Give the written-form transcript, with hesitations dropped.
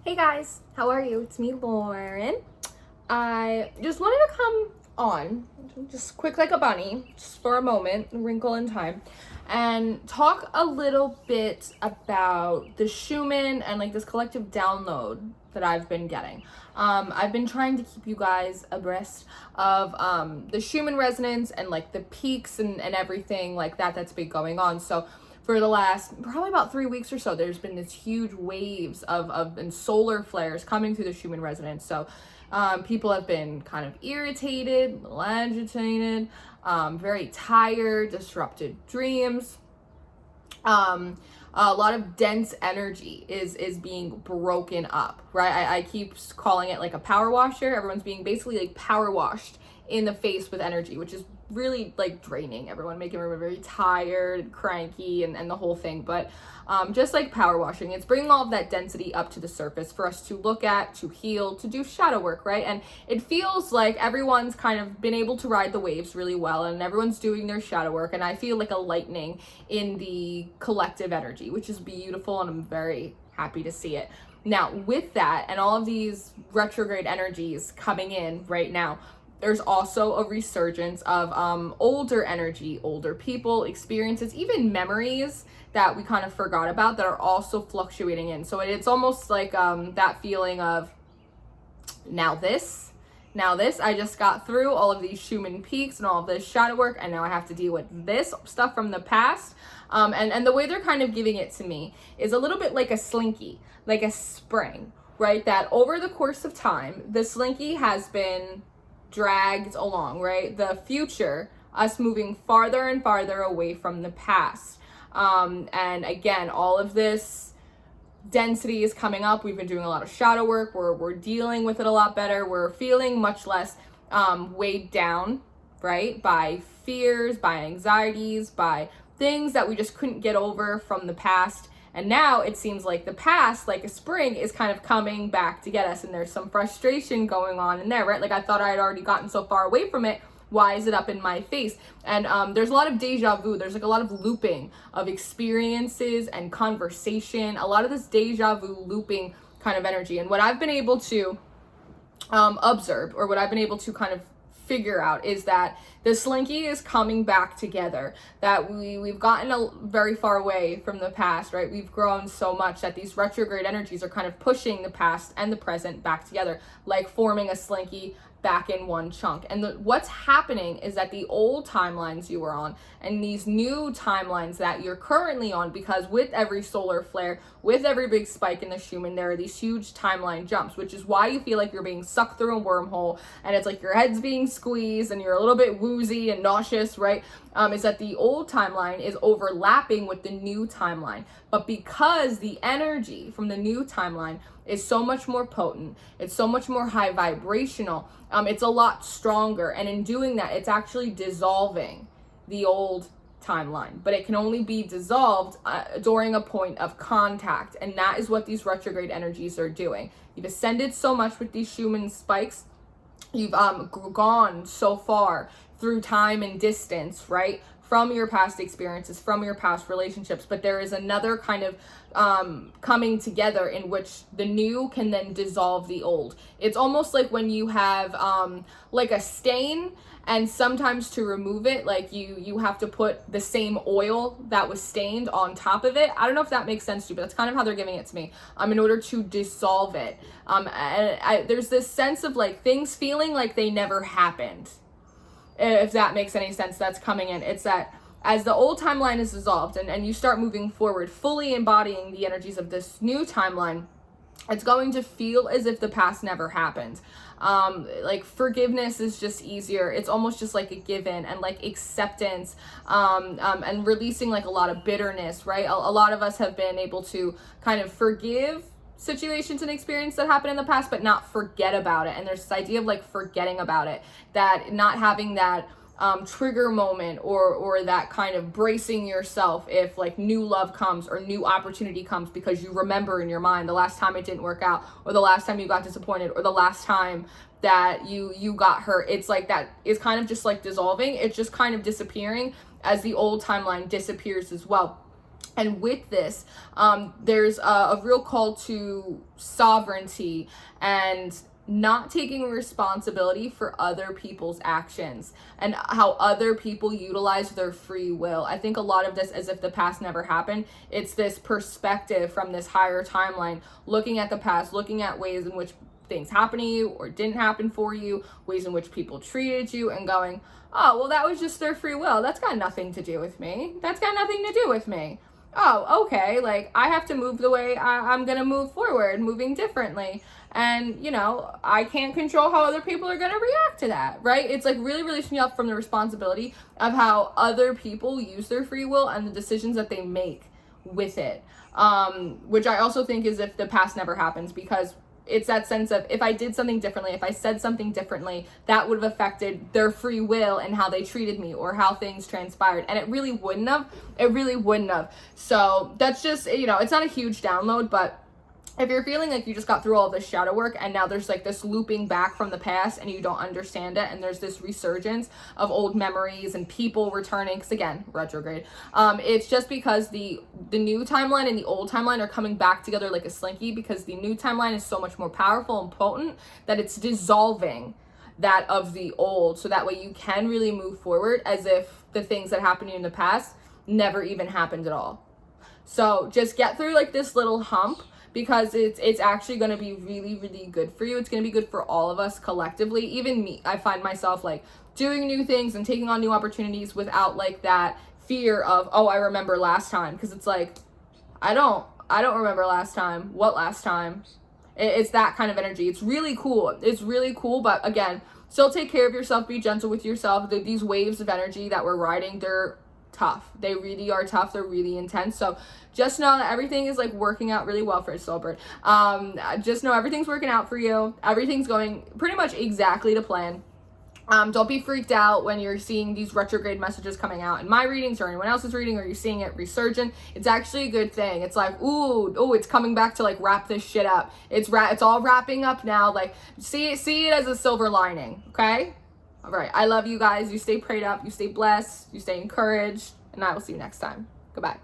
Hey guys, how are you? It's me, Lauren. I just wanted to come on, just quick like a bunny, just for a moment, a wrinkle in time, and talk a little bit about the Schumann and like this collective download that I've been getting. I've been trying to keep you guys abreast of the Schumann resonance and like the peaks and everything like that that's been going on. So for the last probably about 3 weeks or so, there's been this huge waves of and solar flares coming through the Schumann resonance. So people have been kind of irritated, a little agitated, very tired, disrupted dreams. A lot of dense energy is being broken up, right? I keep calling it like a power washer. Everyone's being basically like power washed in the face with energy, which is really like draining everyone, making everyone very tired and cranky and the whole thing. But just like power washing, it's bringing all of that density up to the surface for us to look at, to heal, to do shadow work, right? And it feels like everyone's kind of been able to ride the waves really well, and everyone's doing their shadow work, and I feel like a lightning in the collective energy, which is beautiful, and I'm very happy to see it. Now, with that and all of these retrograde energies coming in right now, there's also a resurgence of older energy, older people, experiences, even memories that we kind of forgot about that are also fluctuating in. So it's almost like that feeling of now this, I just got through all of these Schumann peaks and all of this shadow work, and now I have to deal with this stuff from the past. And the way they're kind of giving it to me is a little bit like a slinky, like a spring, right? That over the course of time, the slinky has been dragged along, right? The future, us moving farther and farther away from the past. And again, all of this density is coming up. We've been doing a lot of shadow work. We're dealing with it a lot better. We're feeling much less weighed down, right? By fears, by anxieties, by things that we just couldn't get over from the past. And now it seems like the past, like a spring, is kind of coming back to get us. And there's some frustration going on in there, right? Like I thought I had already gotten so far away from it. Why is it up in my face? And there's a lot of deja vu. There's like a lot of looping of experiences and conversation. A lot of this deja vu looping kind of energy. And what I've been able to observe, or what I've been able to kind of figure out, is that the slinky is coming back together, that we've gotten very far away from the past, right? We've grown so much that these retrograde energies are kind of pushing the past and the present back together, like forming a slinky back in one chunk. And what's happening is that the old timelines you were on and these new timelines that you're currently on, because with every solar flare, with every big spike in the Schumann, there are these huge timeline jumps, which is why you feel like you're being sucked through a wormhole and it's like your head's being squeezed and you're a little bit woozy and nauseous, right? Is that the old timeline is overlapping with the new timeline. But because the energy from the new timeline is so much more potent, it's so much more high vibrational, it's a lot stronger. And in doing that, it's actually dissolving the old timeline. But it can only be dissolved during a point of contact. And that is what these retrograde energies are doing. You've ascended so much with these Schumann spikes. You've gone so far through time and distance, right? From your past experiences, from your past relationships, but there is another kind of coming together in which the new can then dissolve the old. It's almost like when you have like a stain, and sometimes to remove it, like you have to put the same oil that was stained on top of it. I don't know if that makes sense to you, but that's kind of how they're giving it to me, in order to dissolve it. There's this sense of like things feeling like they never happened. If that makes any sense, that's coming in. It's that as the old timeline is dissolved and you start moving forward, fully embodying the energies of this new timeline, it's going to feel as if the past never happened. Like forgiveness is just easier. It's almost just like a given, and like acceptance, and releasing like a lot of bitterness, right? A lot of us have been able to kind of forgive situations and experiences that happened in the past, but not forget about it. And there's this idea of like forgetting about it, that not having that trigger moment or that kind of bracing yourself if like new love comes or new opportunity comes, because you remember in your mind the last time it didn't work out, or the last time you got disappointed, or the last time that you got hurt. It's like that is kind of just like dissolving. It's just kind of disappearing as the old timeline disappears as well. And with this, there's a real call to sovereignty and not taking responsibility for other people's actions and how other people utilize their free will. I think a lot of this, as if the past never happened, it's this perspective from this higher timeline, looking at the past, looking at ways in which things happened to you or didn't happen for you, ways in which people treated you, and going, oh, well, that was just their free will. That's got nothing to do with me. That's got nothing to do with me. Oh, okay, like, I have to move the way I'm gonna move forward, moving differently. And, you know, I can't control how other people are gonna react to that, right? It's like really releasing you up from the responsibility of how other people use their free will and the decisions that they make with it. Which I also think is if the past never happens, because it's that sense of, if I did something differently, if I said something differently, that would have affected their free will and how they treated me or how things transpired. And it really wouldn't have. It really wouldn't have. So that's just, you know, it's not a huge download, but if you're feeling like you just got through all this shadow work and now there's like this looping back from the past and you don't understand it, and there's this resurgence of old memories and people returning, because again, retrograde, it's just because the new timeline and the old timeline are coming back together like a slinky, because the new timeline is so much more powerful and potent that it's dissolving that of the old, so that way you can really move forward as if the things that happened to you in the past never even happened at all. So just get through like this little hump, because it's actually going to be really, really good for you. It's going to be good for all of us collectively. Even me, I find myself like doing new things and taking on new opportunities without like that fear of, oh, I remember last time. Because it's like, I don't remember last time. What last time? It's that kind of energy. It's really cool. It's really cool. But again, still take care of yourself. Be gentle with yourself. These waves of energy that we're riding, they're tough. They really are tough. They're really intense. So just know that everything is like working out really well for a soul bird. Just know everything's working out for you. Everything's going pretty much exactly to plan. Don't be freaked out when you're seeing these retrograde messages coming out in my readings or anyone else's reading, or you're seeing it resurgent. It's actually a good thing. It's like, ooh, it's coming back to like wrap this shit up. It's all wrapping up now. Like see it as a silver lining. Okay. All right. I love you guys. You stay prayed up. You stay blessed. You stay encouraged. And I will see you next time. Goodbye.